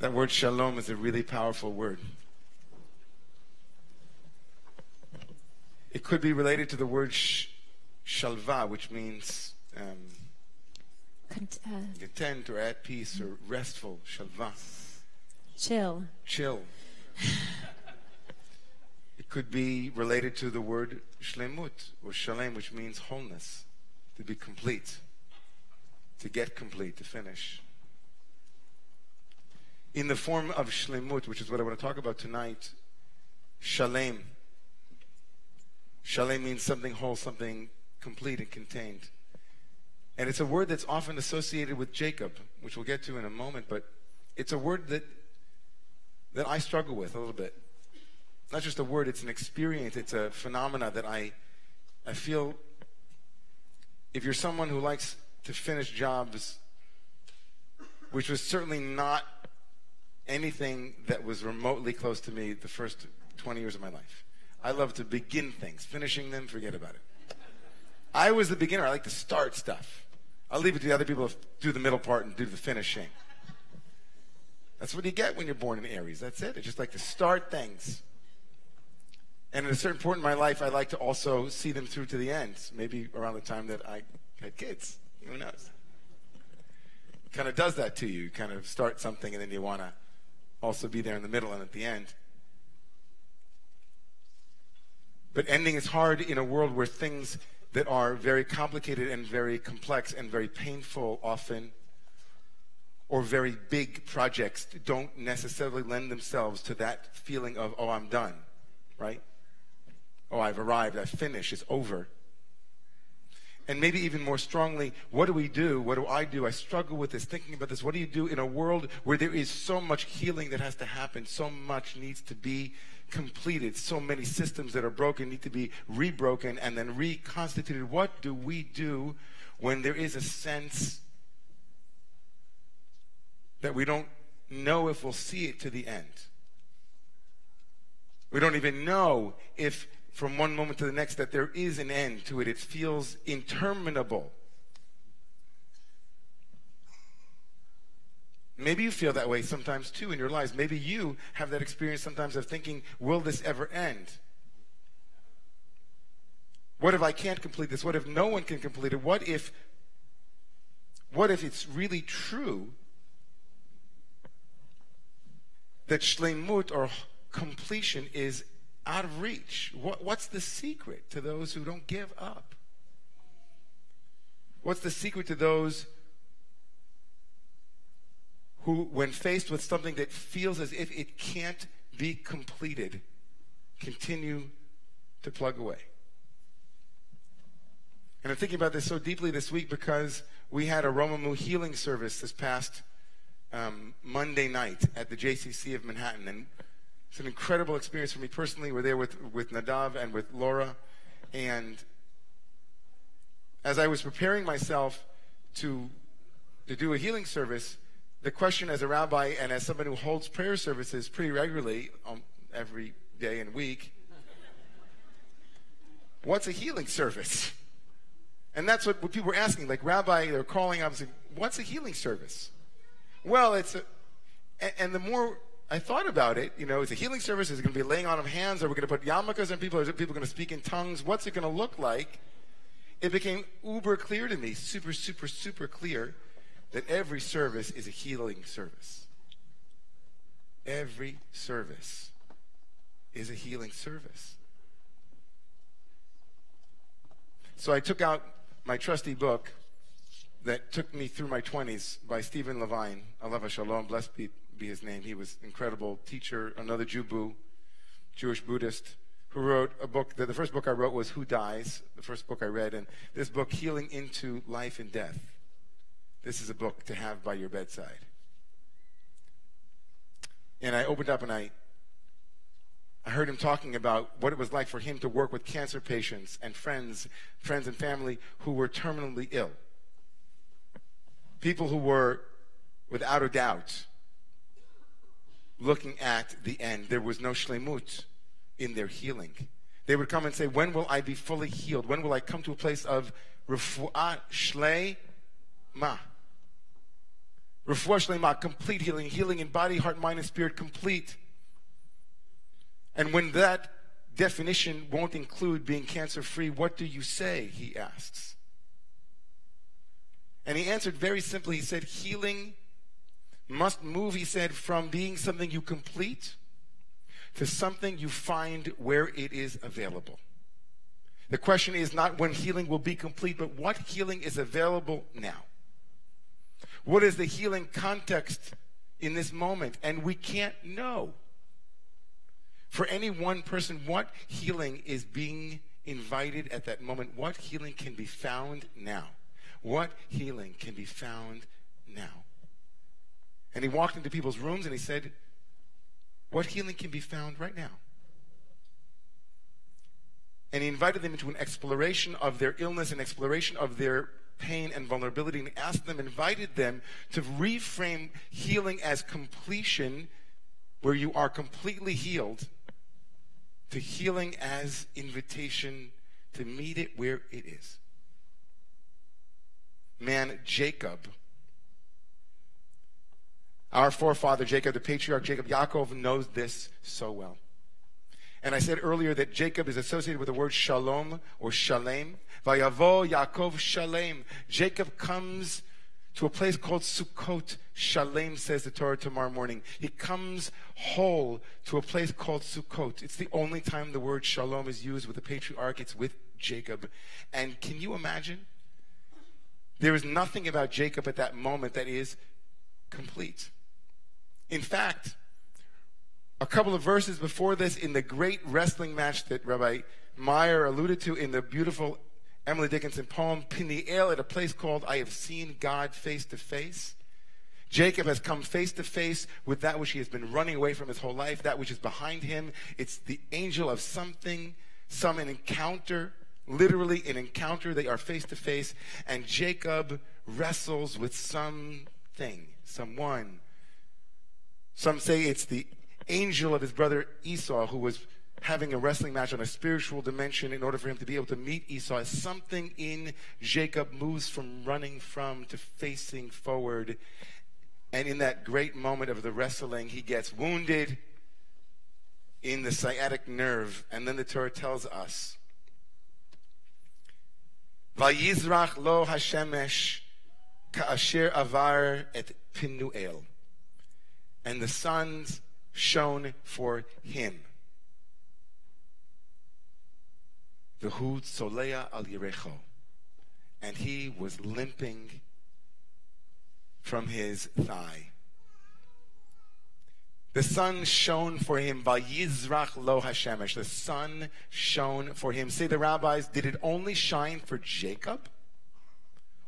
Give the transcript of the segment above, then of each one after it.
That word shalom is a really powerful word. It could be related to the word shalva, which means content or at peace or restful. Shalva. Chill. Chill. It could be related to the word shlemut or shalem, which means wholeness, to be complete, to get complete, to finish. In the form of shlemut, which is what I want to talk about tonight, shalem. Shalem means something whole, something complete and contained. And it's a word that's often associated with Jacob, which we'll get to in a moment, but it's a word that I struggle with a little bit. Not just a word, it's an experience, it's a phenomena that I feel, if you're someone who likes to finish jobs, which was certainly not anything that was remotely close to me the first 20 years of my life. I love to begin things. Finishing them, forget about it. I was the beginner. I like to start stuff. I'll leave it to the other people to do the middle part and do the finishing. That's what you get when you're born in Aries. That's it. I just like to start things. And at a certain point in my life, I like to also see them through to the end. Maybe around the time that I had kids. Who knows? It kind of does that to you. You kind of start something and then you want to also be there in the middle and at the end. But ending is hard in a world where things that are very complicated and very complex and very painful often, or very big projects, don't necessarily lend themselves to that feeling of, oh, I'm done, right? Oh, I've arrived, I've finished, it's over. And maybe even more strongly, what do we do? What do I do? I struggle with this, thinking about this. What do you do in a world where there is so much healing that has to happen, so much needs to be completed, so many systems that are broken need to be rebroken and then reconstituted? What do we do when there is a sense that we don't know if we'll see it to the end? We don't even know if from one moment to the next that there is an end to it. It feels interminable. Maybe you feel that way sometimes too in your lives. Maybe you have that experience sometimes of thinking, will this ever end? What if I can't complete this? What if no one can complete it? What if it's really true that shleimut or completion is out of reach? What's the secret to those who don't give up? What's the secret to those who, when faced with something that feels as if it can't be completed, continue to plug away? And I'm thinking about this so deeply this week because we had a Romamu healing service this past Monday night at the JCC of Manhattan. And it's an incredible experience for me personally. We're there with Nadav and with Laura. And as I was preparing myself to do a healing service, the question as a rabbi and as somebody who holds prayer services pretty regularly every day and week, what's a healing service? And that's what people were asking. Like, Rabbi, they're calling up and saying, what's a healing service? Well, and the more I thought about it, it's a healing service. Is it going to be laying on of hands? Are we going to put yarmulkes on people? Is it people going to speak in tongues? What's it going to look like? It became uber clear to me, super, super, super clear, that every service is a healing service. Every service is a healing service. So I took out my trusty book that took me through my 20s by Stephen Levine, Alav Shalom, blessed be his name. He was an incredible teacher, another Jewish Buddhist, who wrote a book. The first book I wrote was Who Dies, the first book I read, and this book, Healing into Life and Death. This is a book to have by your bedside. And I opened up and I heard him talking about what it was like for him to work with cancer patients and friends and family who were terminally ill. People who were, without a doubt, looking at the end. There was no shleimut in their healing. They would come and say, when will I be fully healed? When will I come to a place of refuah shlema? Refuah shlema, complete healing. Healing in body, heart, mind, and spirit, complete. And when that definition won't include being cancer-free, what do you say, he asks. And he answered very simply. He said, healing must move, he said, from being something you complete to something you find where it is available. The question is not when healing will be complete, but what healing is available now. What is the healing context in this moment? And we can't know. For any one person, what healing is being invited at that moment? What healing can be found now? What healing can be found now? And he walked into people's rooms and he said, what healing can be found right now? And he invited them into an exploration of their illness, an exploration of their pain and vulnerability, and asked them, invited them to reframe healing as completion, where you are completely healed, to healing as invitation to meet it where it is. Man, Jacob, our forefather Jacob, the patriarch Jacob, Yaakov knows this so well. And I said earlier that Jacob is associated with the word shalom or shalem. Vayavo Yaakov shalem. Jacob comes to a place called Sukkot. Shalem, says the Torah tomorrow morning. He comes whole to a place called Sukkot. It's the only time the word shalom is used with the patriarch. It's with Jacob. And can you imagine? There is nothing about Jacob at that moment that is complete. In fact, a couple of verses before this, in the great wrestling match that Rabbi Meyer alluded to in the beautiful Emily Dickinson poem, Peniel, at a place called I Have Seen God Face to Face, Jacob has come face to face with that which he has been running away from his whole life, that which is behind him. It's the angel of something, an encounter, literally an encounter. They are face to face, and Jacob wrestles with something, someone. Some say it's the angel of his brother Esau, who was having a wrestling match on a spiritual dimension in order for him to be able to meet Esau. Something in Jacob moves from running from to facing forward. And in that great moment of the wrestling, he gets wounded in the sciatic nerve. And then the Torah tells us, Vayizrach lo hashemesh ka'asher avar et Penuel. And the sun shone for him. V'hu tzolea al yirecho. And he was limping from his thigh. The sun shone for him. Vayizrach lo hashemesh. The sun shone for him. Say the rabbis, did it only shine for Jacob?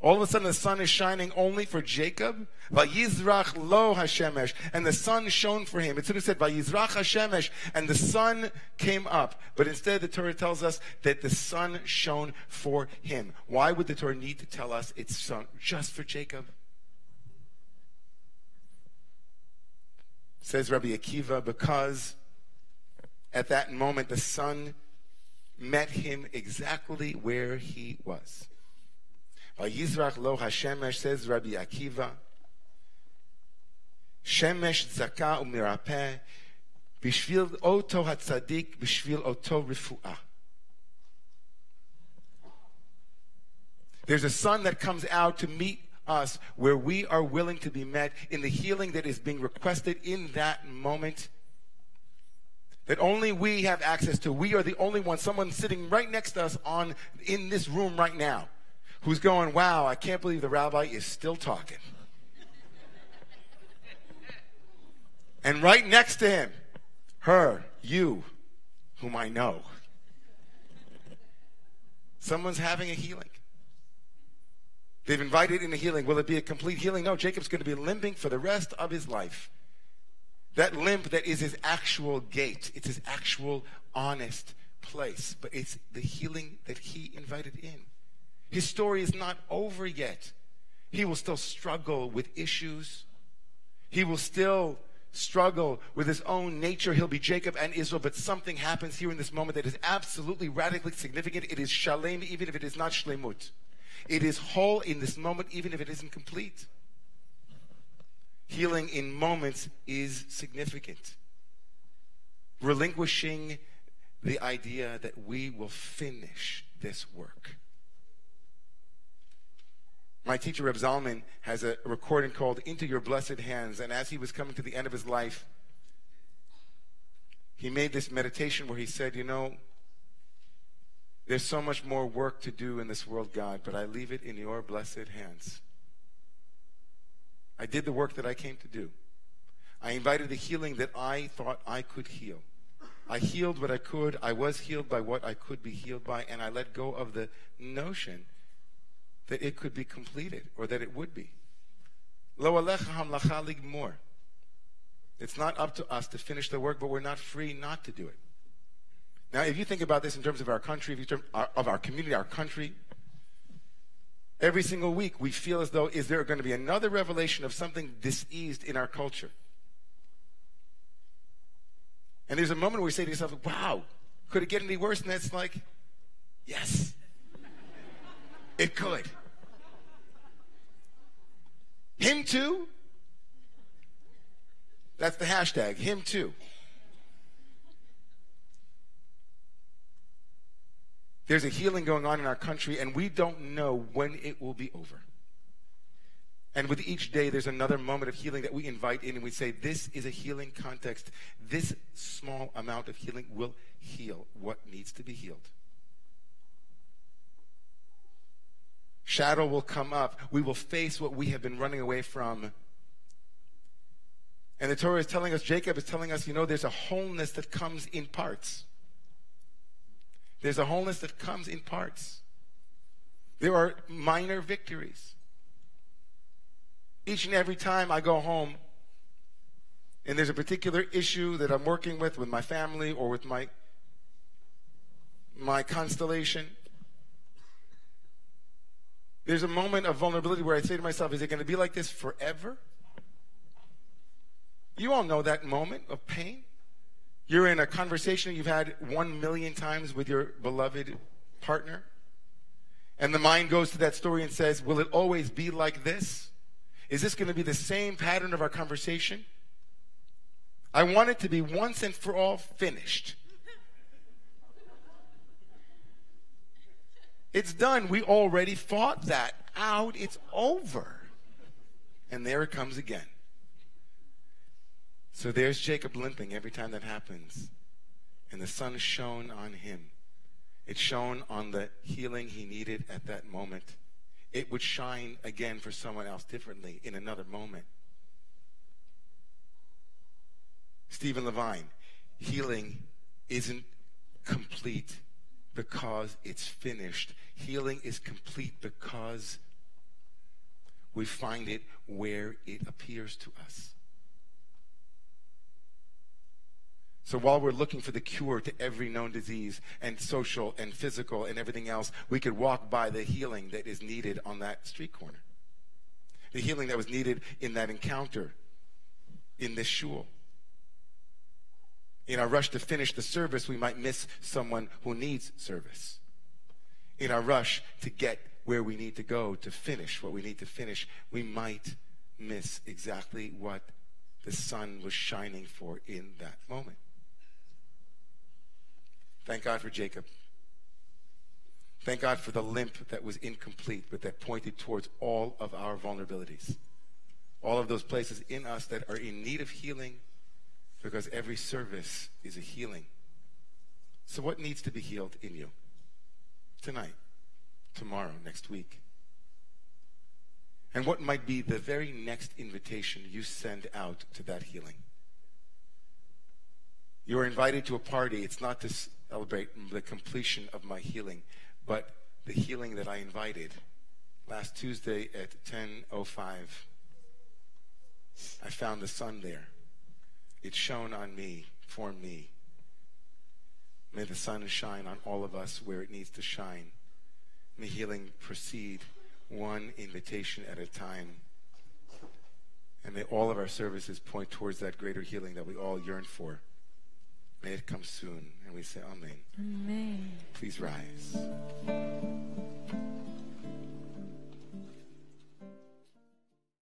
All of a sudden the sun is shining only for Jacob? Vayizrach lo hashemesh. And the sun shone for him. It should have said Vayizrach hashemesh. And the sun came up. But instead the Torah tells us that the sun shone for him. Why would the Torah need to tell us it's sun just for Jacob? Says Rabbi Akiva, because at that moment the sun met him exactly where he was. Vayizrach lo hashemesh, says Rabbi Akiva, shemesh zaka umirapeh, bishvil oto hatzadik, bishvil oto refuah. There's a sun that comes out to meet us where we are willing to be met in the healing that is being requested in that moment, that only we have access to. We are the only one, someone sitting right next to us in this room right now, who's going, wow, I can't believe the rabbi is still talking. And right next to him, her, you, whom I know. Someone's having a healing. They've invited in a healing. Will it be a complete healing? No, Jacob's going to be limping for the rest of his life. That limp that is his actual gait. It's his actual honest place. But it's the healing that he invited in. His story is not over yet. He will still struggle with issues. He will still struggle with his own nature. He'll be Jacob and Israel, but something happens here in this moment that is absolutely radically significant. It is shalem, even if it is not shlemut. It is whole in this moment, even if it isn't complete. Healing in moments is significant. Relinquishing the idea that we will finish this work. My teacher, Reb Zalman, has a recording called Into Your Blessed Hands. And as he was coming to the end of his life, he made this meditation where he said, you know, there's so much more work to do in this world, God, but I leave it in your blessed hands. I did the work that I came to do. I invited the healing that I thought I could heal. I healed what I could. I was healed by what I could be healed by, and I let go of the notion that it could be completed or that it would be. Lo alecha hamlacha ligmor. It's not up to us to finish the work, but we're not free not to do it. Now, if you think about this in terms of our country, of our community, our country, every single week we feel as though, is there going to be another revelation of something diseased in our culture? And there's a moment where you say to yourself, wow, could it get any worse? And it's like, yes, it could. Him too? That's the hashtag, him too. There's a healing going on in our country, and we don't know when it will be over. And with each day, there's another moment of healing that we invite in, and we say, this is a healing context. This small amount of healing will heal what needs to be healed. Shadow will come up. We will face what we have been running away from. And the Torah is telling us, Jacob is telling us, you know, there's a wholeness that comes in parts. There's a wholeness that comes in parts. There are minor victories. Each and every time I go home and there's a particular issue that I'm working with my family or with my constellation, there's a moment of vulnerability where I say to myself, is it going to be like this forever? You all know that moment of pain. You're in a conversation you've had 1,000,000 times with your beloved partner, and the mind goes to that story and says, will it always be like this? Is this going to be the same pattern of our conversation? I want it to be once and for all finished. It's done. We already fought that out. It's over. And there it comes again. So there's Jacob limping every time that happens. And the sun shone on him. It shone on the healing he needed at that moment. It would shine again for someone else differently in another moment. Stephen Levine, healing isn't complete because it's finished. Healing is complete because we find it where it appears to us. So while we're looking for the cure to every known disease and social and physical and everything else, we could walk by the healing that is needed on that street corner. The healing that was needed in that encounter in this shul. In our rush to finish the service, we might miss someone who needs service. In our rush to get where we need to go to finish what we need to finish, we might miss exactly what the sun was shining for in that moment. Thank God for Jacob. Thank God for the limp that was incomplete, but that pointed towards all of our vulnerabilities. All of those places in us that are in need of healing, because every service is a healing. So what needs to be healed in you? Tonight, tomorrow, next week? And what might be the very next invitation you send out to that healing? You are invited to a party. It's not to celebrate the completion of my healing, but the healing that I invited. Last Tuesday at 10:05, I found the sun there. It shone on me, for me. May the sun shine on all of us where it needs to shine. May healing proceed one invitation at a time. And may all of our services point towards that greater healing that we all yearn for. May it come soon. And we say, Amen. Amen. Please rise.